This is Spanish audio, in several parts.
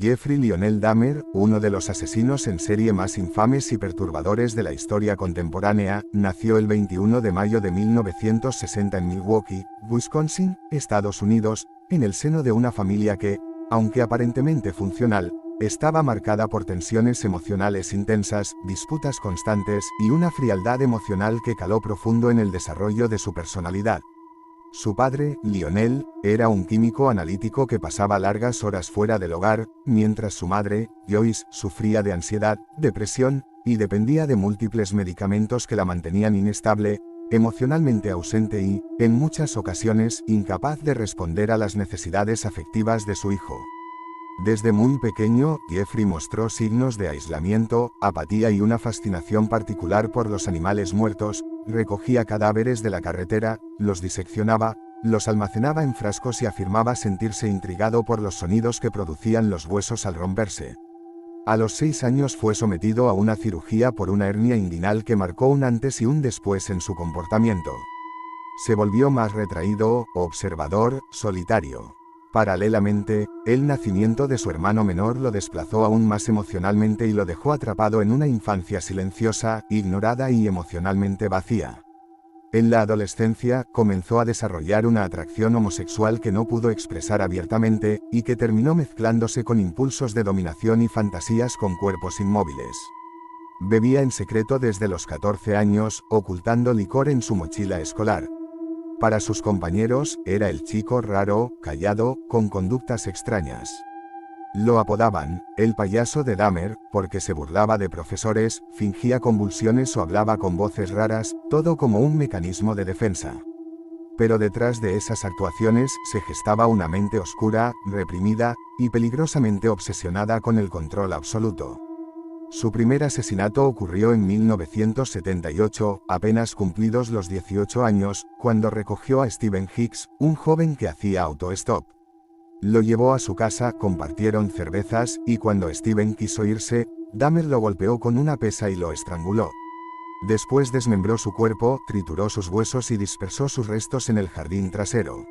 Jeffrey Lionel Dahmer, uno de los asesinos en serie más infames y perturbadores de la historia contemporánea, nació el 21 de mayo de 1960 en Milwaukee, Wisconsin, Estados Unidos, en el seno de una familia que, aunque aparentemente funcional, estaba marcada por tensiones emocionales intensas, disputas constantes y una frialdad emocional que caló profundo en el desarrollo de su personalidad. Su padre, Lionel, era un químico analítico que pasaba largas horas fuera del hogar, mientras su madre, Joyce, sufría de ansiedad, depresión, y dependía de múltiples medicamentos que la mantenían inestable, emocionalmente ausente y, en muchas ocasiones, incapaz de responder a las necesidades afectivas de su hijo. Desde muy pequeño, Jeffrey mostró signos de aislamiento, apatía y una fascinación particular por los animales muertos. Recogía cadáveres de la carretera, los diseccionaba, los almacenaba en frascos y afirmaba sentirse intrigado por los sonidos que producían los huesos al romperse. A los 6 años fue sometido a una cirugía por una hernia inguinal que marcó un antes y un después en su comportamiento. Se volvió más retraído, observador, solitario. Paralelamente, el nacimiento de su hermano menor lo desplazó aún más emocionalmente y lo dejó atrapado en una infancia silenciosa, ignorada y emocionalmente vacía. En la adolescencia, comenzó a desarrollar una atracción homosexual que no pudo expresar abiertamente, y que terminó mezclándose con impulsos de dominación y fantasías con cuerpos inmóviles. Bebía en secreto desde los 14 años, ocultando licor en su mochila escolar. Para sus compañeros, era el chico raro, callado, con conductas extrañas. Lo apodaban el payaso de Dahmer, porque se burlaba de profesores, fingía convulsiones o hablaba con voces raras, todo como un mecanismo de defensa. Pero detrás de esas actuaciones se gestaba una mente oscura, reprimida, y peligrosamente obsesionada con el control absoluto. Su primer asesinato ocurrió en 1978, apenas cumplidos los 18 años, cuando recogió a Stephen Hicks, un joven que hacía autostop. Lo llevó a su casa, compartieron cervezas, y cuando Stephen quiso irse, Dahmer lo golpeó con una pesa y lo estranguló. Después desmembró su cuerpo, trituró sus huesos y dispersó sus restos en el jardín trasero.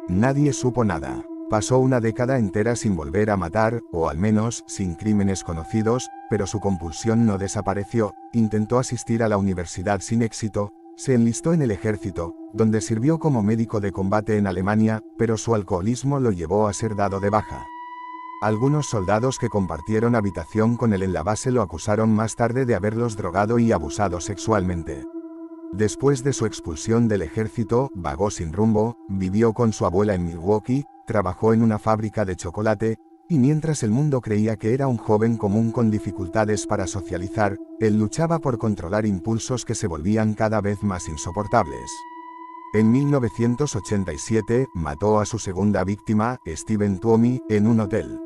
Nadie supo nada. Pasó una década entera sin volver a matar, o al menos, sin crímenes conocidos, pero su compulsión no desapareció. Intentó asistir a la universidad sin éxito, se enlistó en el ejército, donde sirvió como médico de combate en Alemania, pero su alcoholismo lo llevó a ser dado de baja. Algunos soldados que compartieron habitación con él en la base lo acusaron más tarde de haberlos drogado y abusado sexualmente. Después de su expulsión del ejército, vagó sin rumbo, vivió con su abuela en Milwaukee, trabajó en una fábrica de chocolate, y mientras el mundo creía que era un joven común con dificultades para socializar, él luchaba por controlar impulsos que se volvían cada vez más insoportables. En 1987, mató a su segunda víctima, Stephen Tuomi, en un hotel.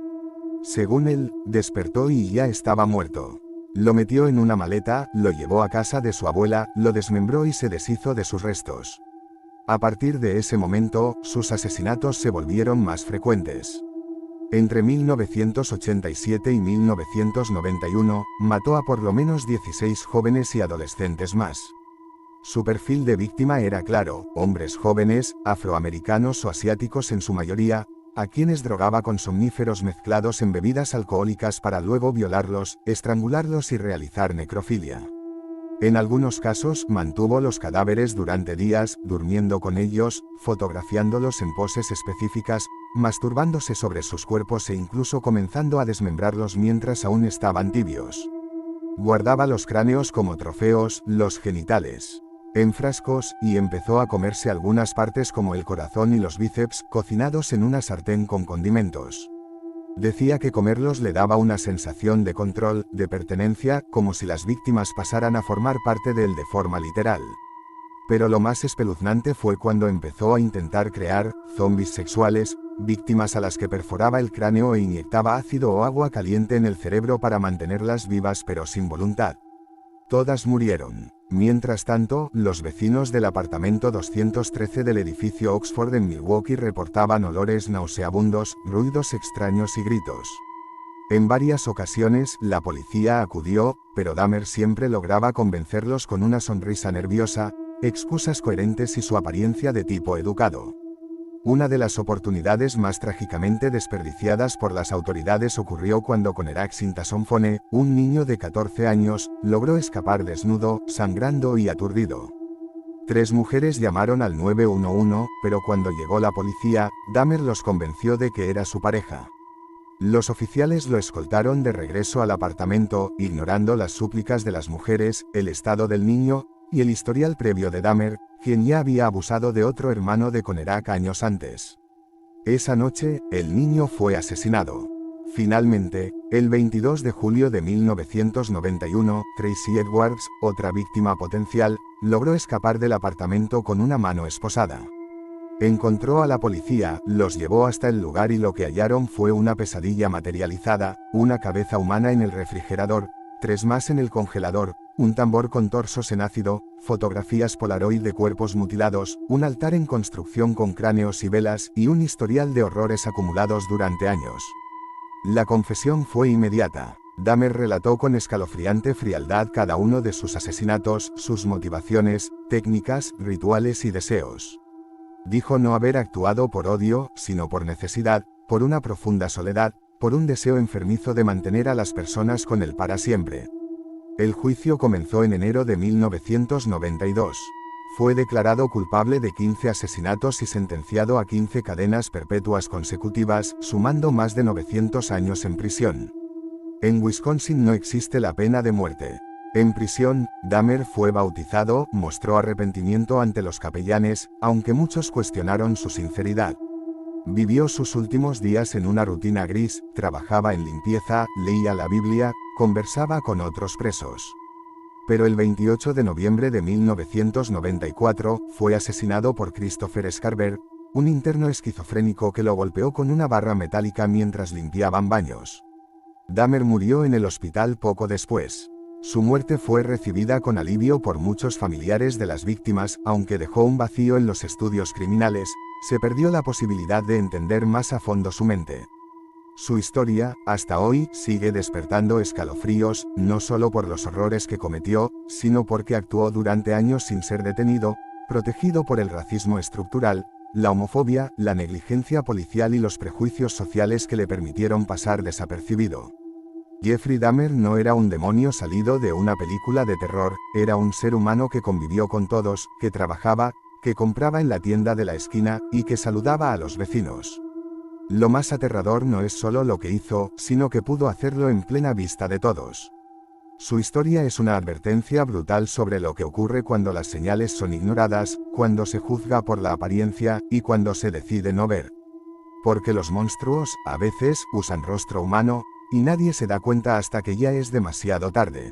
Según él, despertó y ya estaba muerto. Lo metió en una maleta, lo llevó a casa de su abuela, lo desmembró y se deshizo de sus restos. A partir de ese momento, sus asesinatos se volvieron más frecuentes. Entre 1987 y 1991, mató a por lo menos 16 jóvenes y adolescentes más. Su perfil de víctima era claro: hombres jóvenes, afroamericanos o asiáticos en su mayoría, a quienes drogaba con somníferos mezclados en bebidas alcohólicas para luego violarlos, estrangularlos y realizar necrofilia. En algunos casos, mantuvo los cadáveres durante días, durmiendo con ellos, fotografiándolos en poses específicas, masturbándose sobre sus cuerpos e incluso comenzando a desmembrarlos mientras aún estaban tibios. Guardaba los cráneos como trofeos, los genitales en frascos, y empezó a comerse algunas partes como el corazón y los bíceps, cocinados en una sartén con condimentos. Decía que comerlos le daba una sensación de control, de pertenencia, como si las víctimas pasaran a formar parte de él de forma literal. Pero lo más espeluznante fue cuando empezó a intentar crear zombies sexuales, víctimas a las que perforaba el cráneo e inyectaba ácido o agua caliente en el cerebro para mantenerlas vivas pero sin voluntad. Todas murieron. Mientras tanto, los vecinos del apartamento 213 del edificio Oxford en Milwaukee reportaban olores nauseabundos, ruidos extraños y gritos. En varias ocasiones, la policía acudió, pero Dahmer siempre lograba convencerlos con una sonrisa nerviosa, excusas coherentes y su apariencia de tipo educado. Una de las oportunidades más trágicamente desperdiciadas por las autoridades ocurrió cuando Conerak Sintasonphone, un niño de 14 años, logró escapar desnudo, sangrando y aturdido. 3 mujeres llamaron al 911, pero cuando llegó la policía, Dahmer los convenció de que era su pareja. Los oficiales lo escoltaron de regreso al apartamento, ignorando las súplicas de las mujeres, el estado del niño, y el historial previo de Dahmer, quien ya había abusado de otro hermano de Conerak años antes. Esa noche, el niño fue asesinado. Finalmente, el 22 de julio de 1991, Tracy Edwards, otra víctima potencial, logró escapar del apartamento con una mano esposada. Encontró a la policía, los llevó hasta el lugar y lo que hallaron fue una pesadilla materializada, una cabeza humana en el refrigerador, 3 más en el congelador, un tambor con torsos en ácido, fotografías Polaroid de cuerpos mutilados, un altar en construcción con cráneos y velas y un historial de horrores acumulados durante años. La confesión fue inmediata. Dahmer relató con escalofriante frialdad cada uno de sus asesinatos, sus motivaciones, técnicas, rituales y deseos. Dijo no haber actuado por odio, sino por necesidad, por una profunda soledad, por un deseo enfermizo de mantener a las personas con él para siempre. El juicio comenzó en enero de 1992. Fue declarado culpable de 15 asesinatos y sentenciado a 15 cadenas perpetuas consecutivas, sumando más de 900 años en prisión. En Wisconsin no existe la pena de muerte. En prisión, Dahmer fue bautizado, mostró arrepentimiento ante los capellanes, aunque muchos cuestionaron su sinceridad. Vivió sus últimos días en una rutina gris, trabajaba en limpieza, leía la Biblia, conversaba con otros presos. Pero el 28 de noviembre de 1994, fue asesinado por Christopher Scarver, un interno esquizofrénico que lo golpeó con una barra metálica mientras limpiaban baños. Dahmer murió en el hospital poco después. Su muerte fue recibida con alivio por muchos familiares de las víctimas, aunque dejó un vacío en los estudios criminales, se perdió la posibilidad de entender más a fondo su mente. Su historia, hasta hoy, sigue despertando escalofríos, no solo por los horrores que cometió, sino porque actuó durante años sin ser detenido, protegido por el racismo estructural, la homofobia, la negligencia policial y los prejuicios sociales que le permitieron pasar desapercibido. Jeffrey Dahmer no era un demonio salido de una película de terror, era un ser humano que convivió con todos, que trabajaba, que compraba en la tienda de la esquina, y que saludaba a los vecinos. Lo más aterrador no es solo lo que hizo, sino que pudo hacerlo en plena vista de todos. Su historia es una advertencia brutal sobre lo que ocurre cuando las señales son ignoradas, cuando se juzga por la apariencia, y cuando se decide no ver. Porque los monstruos, a veces, usan rostro humano, y nadie se da cuenta hasta que ya es demasiado tarde.